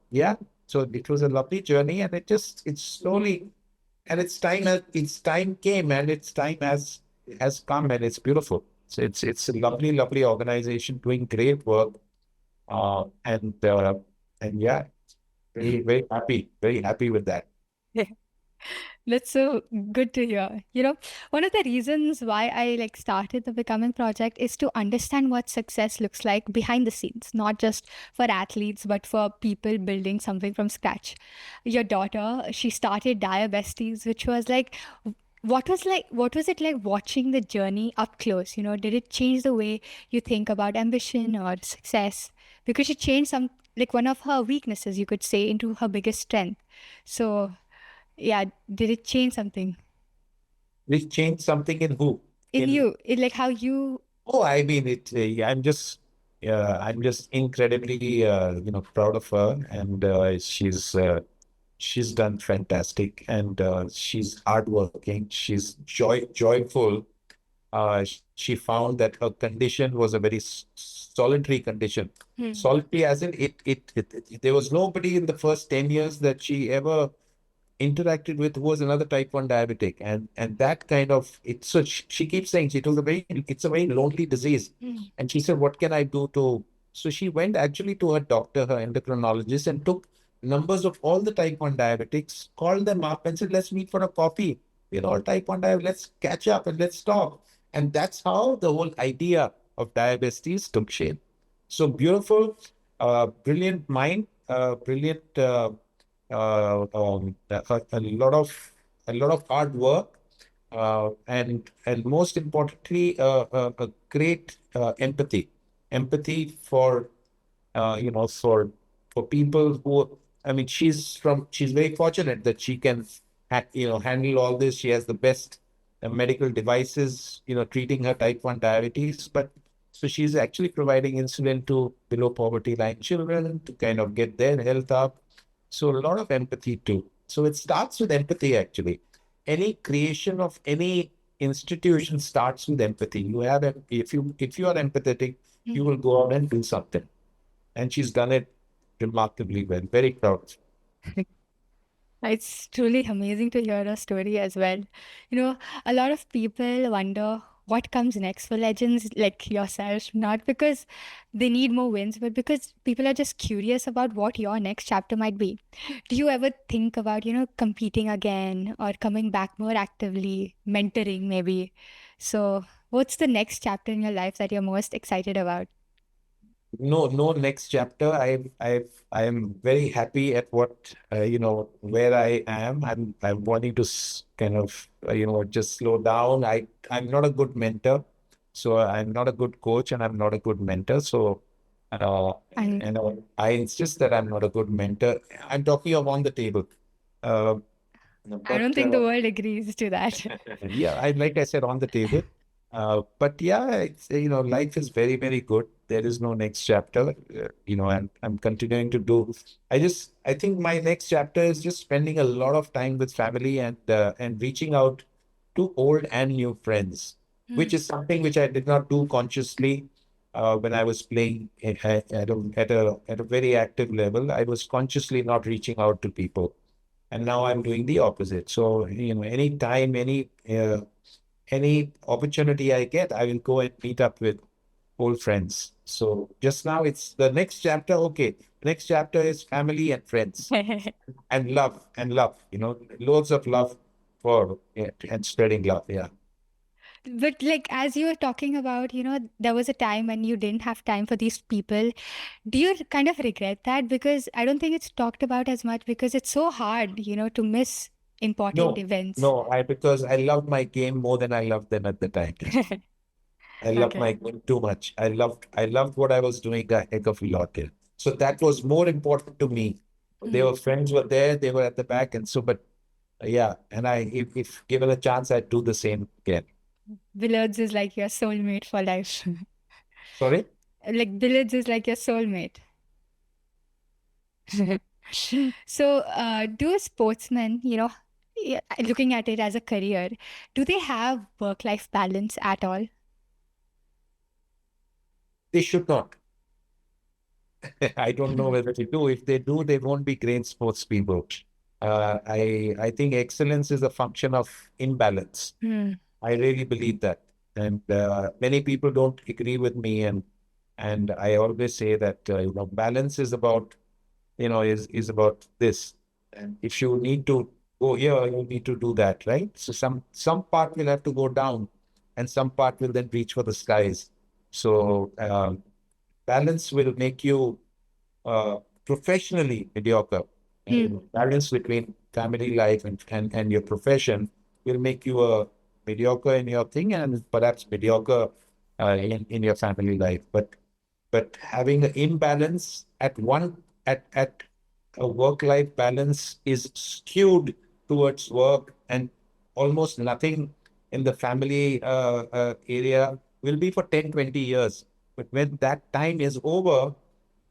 yeah, so it was a lovely journey, and it's slowly, and its time came, and its time has come, and it's beautiful. So it's a lovely organization doing great work, and yeah, very happy with that. That's so good to hear. You know, one of the reasons why I like started the Becoming Project is to understand what success looks like behind the scenes, not just for athletes, but for people building something from scratch. Your daughter, she started Dire Besties, which was like, what was it like watching the journey up close? You know, did it change the way you think about ambition or success? Because she changed some, like one of her weaknesses, you could say, into her biggest strength. So yeah, did it change something This changed something in who? in you? In like how you. Oh, I mean, I'm just incredibly, proud of her, and she's done fantastic, and she's hardworking. She's joyful. She found that her condition was a very solitary condition. Hmm. Solitary, as in there was nobody in the first 10 years that she ever interacted with who was another type 1 diabetic, and that kind of it. So she keeps saying it's a very lonely disease, Hmm. and she said, what can I do to? So she went actually to her doctor, her endocrinologist, and took numbers of all the type 1 diabetics, called them up, and said, let's meet for a coffee. We're all type 1 diabetic. Let's catch up and let's talk. And that's how the whole idea of diabetes took shape. So beautiful, brilliant mind, brilliant. A lot of hard work, and most importantly, a great empathy for for people who, I mean, she's very fortunate that she can handle all this. She has the best medical devices, treating her type 1 diabetes, but so she's actually providing insulin to below poverty line children to kind of get their health up. So a lot of empathy too. So it starts with empathy actually. Any creation of any institution starts with empathy. If you are empathetic, you will go out and do something. And she's done it remarkably well. Very proud. It's truly amazing to hear a story as well. You know, a lot of people wonder what comes next for legends like yourself, not because they need more wins, but because people are just curious about what your next chapter might be. Do you ever think about, competing again or coming back more actively, mentoring maybe? So, what's the next chapter in your life that you're most excited about? No next chapter. I am very happy at what where I am. I'm wanting to kind of just slow down. I'm not a good mentor, so I'm not a good coach, and I'm not a good mentor. So, uh, And I insist that I'm not a good mentor. I'm talking of on the table. Uh, I don't but think the world agrees to that. yeah, like I said, on the table. But yeah, life is very, very good. There is no next chapter. I'm continuing to do. I think my next chapter is just spending a lot of time with family and reaching out to old and new friends, which Hmm. is something which I did not do consciously when I was playing at a very active level. I was consciously not reaching out to people, and now I'm doing the opposite. So anytime, any opportunity I get, I will go and meet up with old friends. So just now it's the next chapter. Okay, next chapter is family and friends and love and love. Loads of love for it and spreading love. Yeah. But like as you were talking about, there was a time when you didn't have time for these people. Do you kind of regret that? Because I don't think it's talked about as much because it's so hard, to miss important No, events. no, because I loved my game more than I loved them at the time. I loved Okay. my game too much. I loved what I was doing a heck of a lot here. So that was more important to me. They Mm. were friends were there, they were at the back, and so but yeah, and if given a chance, I'd do the same again. Billiards is like your soulmate for life. Sorry? Like billiards is like your soulmate. So, do sportsmen, yeah, looking at it as a career, do they have work-life balance at all? They should not. I don't know whether they do. If they do, they won't be great sports people. I think excellence is a function of imbalance. Hmm. I really believe that, and many people don't agree with me. And I always say that balance is about is about this. And if you need to go here, you need to do that, right? So some part will have to go down, and some part will then reach for the skies. So balance will make you professionally mediocre. Hmm. Balance between family life and your profession will make you a mediocre in your thing and perhaps mediocre in your family life. But having an imbalance at a work-life balance is skewed towards work, and almost nothing in the family area will be for 10, 20 years. But when that time is over,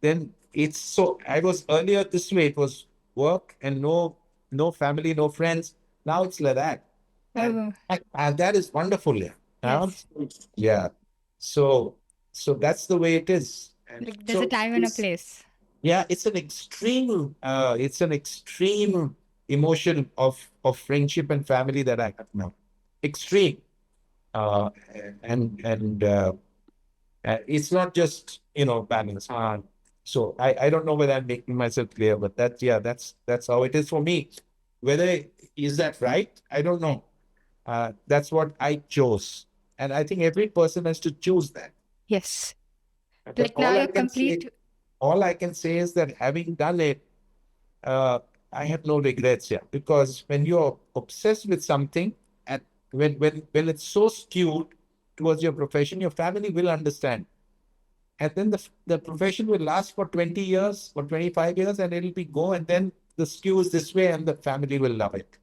then it's so I was earlier this way, it was work and no family, no friends. Now it's like that. And, Oh, and that is wonderful, yeah. Now, yes. yeah. So so that's the way it is. And Like there's a so time and a it's place. yeah, it's an extreme emotion of friendship and family that I have now. Extreme. Uh, and it's not just, balance. So I don't know whether I'm making myself clear, but that's how it is for me. Whether is that right? I don't know. That's what I chose. And I think every person has to choose that. Yes. But Like now you're complete. all I can say is that having done it, uh, I have no regrets here. Because when you're obsessed with something, and when it's so skewed towards your profession, your family will understand. And then the profession will last for 20 years or 25 years, and it'll be go, and then the skew is this way, and the family will love it.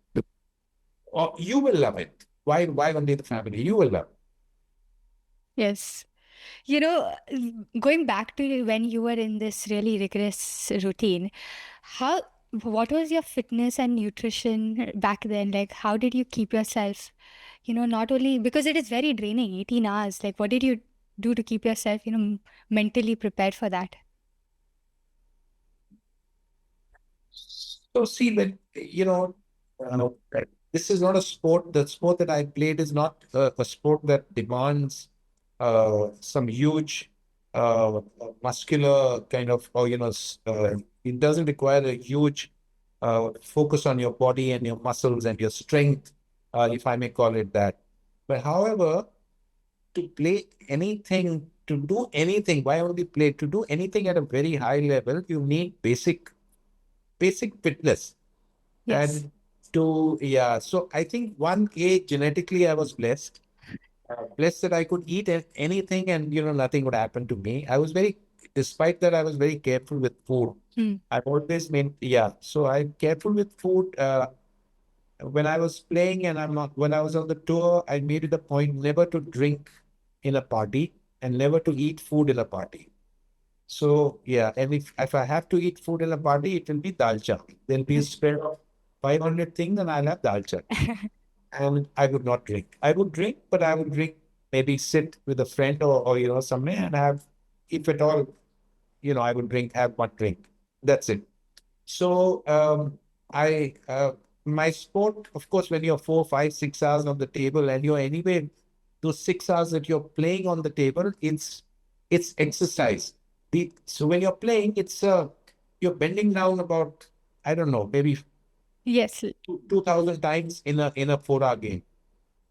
Or you will love it. Why only the family? You will love it. Yes. Going back to when you were in this really rigorous routine, how, what was your fitness and nutrition back then? Like, how did you keep yourself, not only because it is very draining, 18 hours, like, what did you do to keep yourself, mentally prepared for that? So see, when uh, this is not a sport. The sport that I played is not a sport that demands some huge muscular kind of, or it doesn't require a huge focus on your body and your muscles and your strength, if I may call it that. But however, to play anything, to do anything, why only play? To do anything at a very high level, you need basic fitness. Yes. And yeah, so I think one A, genetically I was blessed. Blessed that I could eat anything and nothing would happen to me. Despite that, I was very careful with food. Mm. I've always been, yeah. So I'm careful with food. When I was playing and when I was on the tour, I made it a point never to drink in a party and never to eat food in a party. So yeah, and if I have to eat food in a party, it will be dal chawal. There'll be a spread of 500 things, and I'll have dal chawal. And I would not drink. I would drink, but I would drink, maybe sit with a friend or somewhere and have, if at all, I would have one drink. That's it. So I my sport, of course, when you're 4, 5, 6 hours on the table and you're anyway, those 6 hours that you're playing on the table, it's exercise. So when you're playing, it's you're bending down about, I don't know, maybe Yes. 2,000 times in a 4-hour game.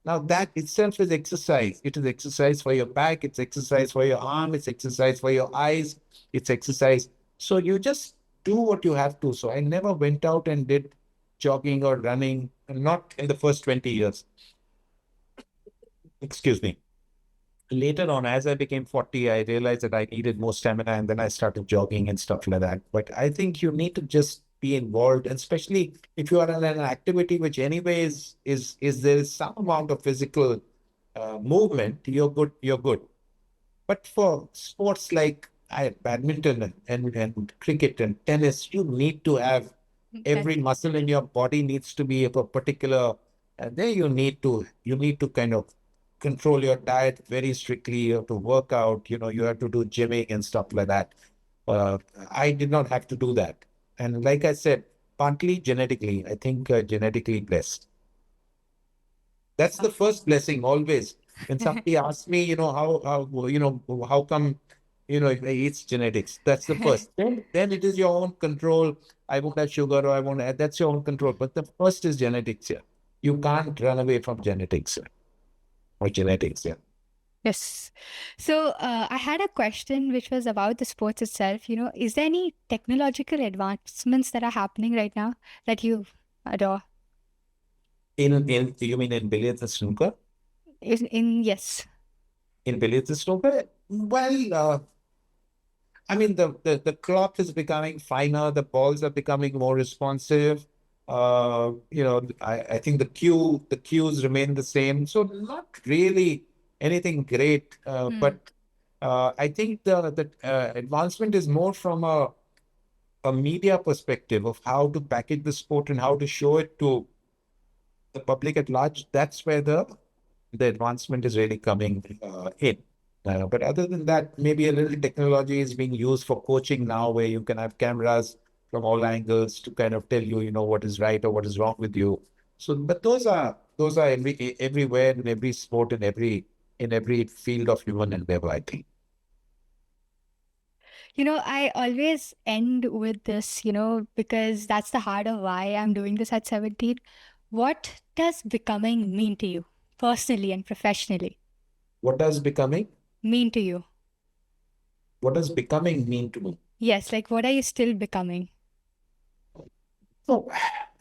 Now that itself is exercise. It is exercise for your back, it's exercise for your arm, it's exercise for your eyes, it's exercise. So you just do what you have to. So I never went out and did jogging or running, not in the first 20 years. Excuse me. Later on, as I became 40, I realized that I needed more stamina and then I started jogging and stuff like that. But I think you need to just be involved, and especially if you are in an activity which anyway is there is some amount of physical movement, you're good, you're good. But for sports like badminton and cricket and tennis, you need to have That. every muscle in your body needs to be of a particular, and there you need to kind of control your diet very strictly. You have to work out, you have to do gymming and stuff like that. Uh, I did not have to do that. And like I said, partly genetically, I think genetically blessed. That's the first blessing always. When somebody asks me, how come, it's genetics. That's the first. Then it is your own control. I won't have sugar or I won't have, that's your own control. But the first is genetics here. You can't run away from genetics or genetics. Yeah. Yes. So I had a question which was about the sports itself. Is there any technological advancements that are happening right now that you adore? You mean in billiards and snooker? Yes. In billiards and snooker? Well, I mean, the cloth is becoming finer, the balls are becoming more responsive. I think the cues remain the same. So not really anything great, Mm. but I think the advancement is more from a media perspective of how to package the sport and how to show it to the public at large. That's where the advancement is really coming in. But other than that, maybe a little technology is being used for coaching now, where you can have cameras from all angles to kind of tell you, what is right or what is wrong with you. So, but those are everywhere in every sport, in every field of human endeavor, I think. I always end with this, because that's the heart of why I'm doing this at 17. What does becoming mean to you personally and professionally? What does becoming? Mean to you? What does becoming mean to me? Yes, like what are you still becoming? Oh,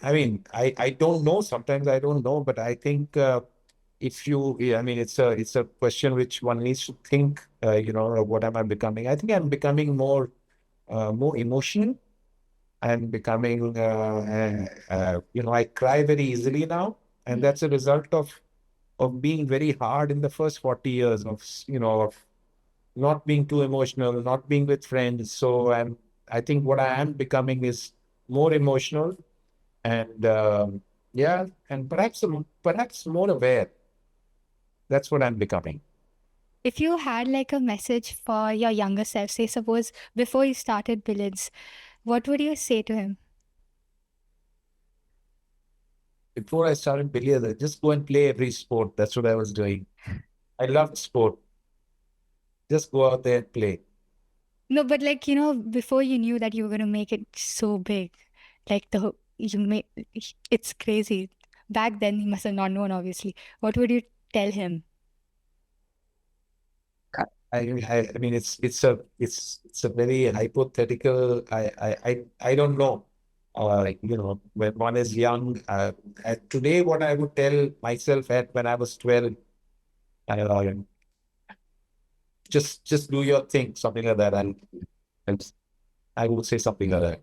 I mean, I don't know. Sometimes I don't know, but I think if you, yeah, I mean, it's a question which one needs to think. What am I becoming? I think I'm becoming more emotional. I'm becoming, I cry very easily now, and Mm. that's a result of being very hard in the first 40 years of not being too emotional, not being with friends. So I think what I am becoming is more emotional and yeah, and perhaps more aware. That's what I'm becoming. If you had like a message for your younger self, say suppose before you started billiards, what would you say to him? before I started billiards, I just go and play every sport. That's what I was doing. I loved sport. Just go out there and play. No, but like, before you knew that you were gonna make it so big, like you made it's crazy. Back then he must have not known, obviously. What would you tell him? I mean, it's a very hypothetical. I don't know. When one is young, today, what I would tell myself at when I was 12, uh, just do your thing, something like that. And I would say something like that.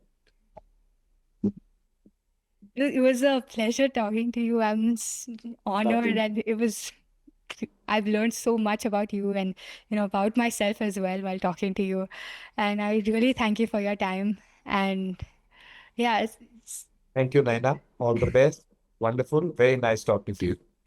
It was a pleasure talking to you. I'm honored, and I've learned so much about you and about myself as well while talking to you. And I really thank you for your time. And yeah, Thank you, Naina. All the best. Wonderful. Very nice talking to you.